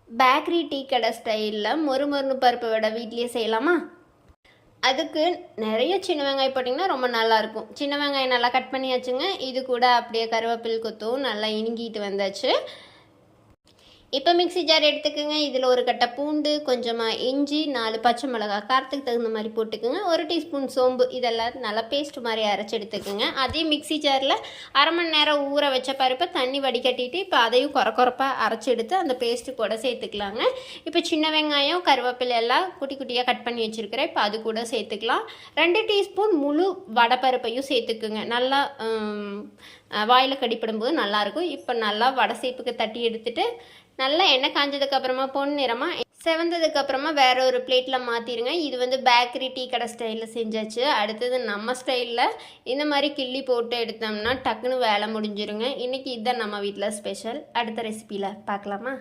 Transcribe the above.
Bakery tea கடை ஸ்டைலில் மொறுமொறுன்னு பருப்பு வடை வீட்லேயே செய்யலாமா? அதுக்கு நிறைய சின்ன வெங்காயம் போட்டிங்கன்னா ரொம்ப நல்லாயிருக்கும். சின்ன வெங்காயம் நல்லா கட் பண்ணியாச்சுங்க. இது கூட அப்படியே கருவேப்பில் கொத்தும் நல்லா இனிங்கிட்டு வந்தாச்சு. இப்போ மிக்ஸி ஜார் எடுத்துக்கோங்க. இதில் ஒரு கட்டை பூண்டு, கொஞ்சமாக இஞ்சி, 4 பச்சை மிளகாய் காரத்துக்கு தகுந்த மாதிரி போட்டுக்குங்க. 1 டீஸ்பூன் சோம்பு, இதெல்லாம் நல்லா பேஸ்ட் மாதிரி அரைச்சி எடுத்துக்கோங்க. அதே மிக்ஸி ஜாரில் அரை மணி நேரம் ஊற வச்ச பருப்பை தண்ணி வடிகட்டிட்டு இப்போ அதையும் குறப்பாக அரைச்சி எடுத்து அந்த பேஸ்ட்டு கூட சேர்த்துக்கலாங்க. இப்போ சின்ன வெங்காயம், கருவேப்பிலை எல்லாம் குட்டி குட்டியாக கட் பண்ணி வச்சுருக்கிறேன். இப்போ அது கூட சேர்த்துக்கலாம். 2 டீஸ்பூன் முழு வடைப்பருப்பையும் சேர்த்துக்குங்க. நல்லா வாயில் கடிப்படும்போது நல்லாயிருக்கும். இப்போ நல்லா வடை சேப்புக்கு தட்டி எடுத்துகிட்டு நல்லா எண்ணெய் காஞ்சதுக்கப்புறமா பொன்னிறமாக செவந்ததுக்கப்புறமா வேற ஒரு பிளேட்டில் மாற்றிடுங்க. இது பேக்கரி டீ கடை ஸ்டைலில் செஞ்சாச்சு. அடுத்தது நம்ம ஸ்டைலில் இந்த மாதிரி கிள்ளி போட்டு எடுத்தோம்னா டக்குன்னு வேலை முடிஞ்சிருங்க. இன்றைக்கி இதுதான் நம்ம வீட்டில் ஸ்பெஷல். அடுத்த ரெசிபியில் பார்க்கலாமா?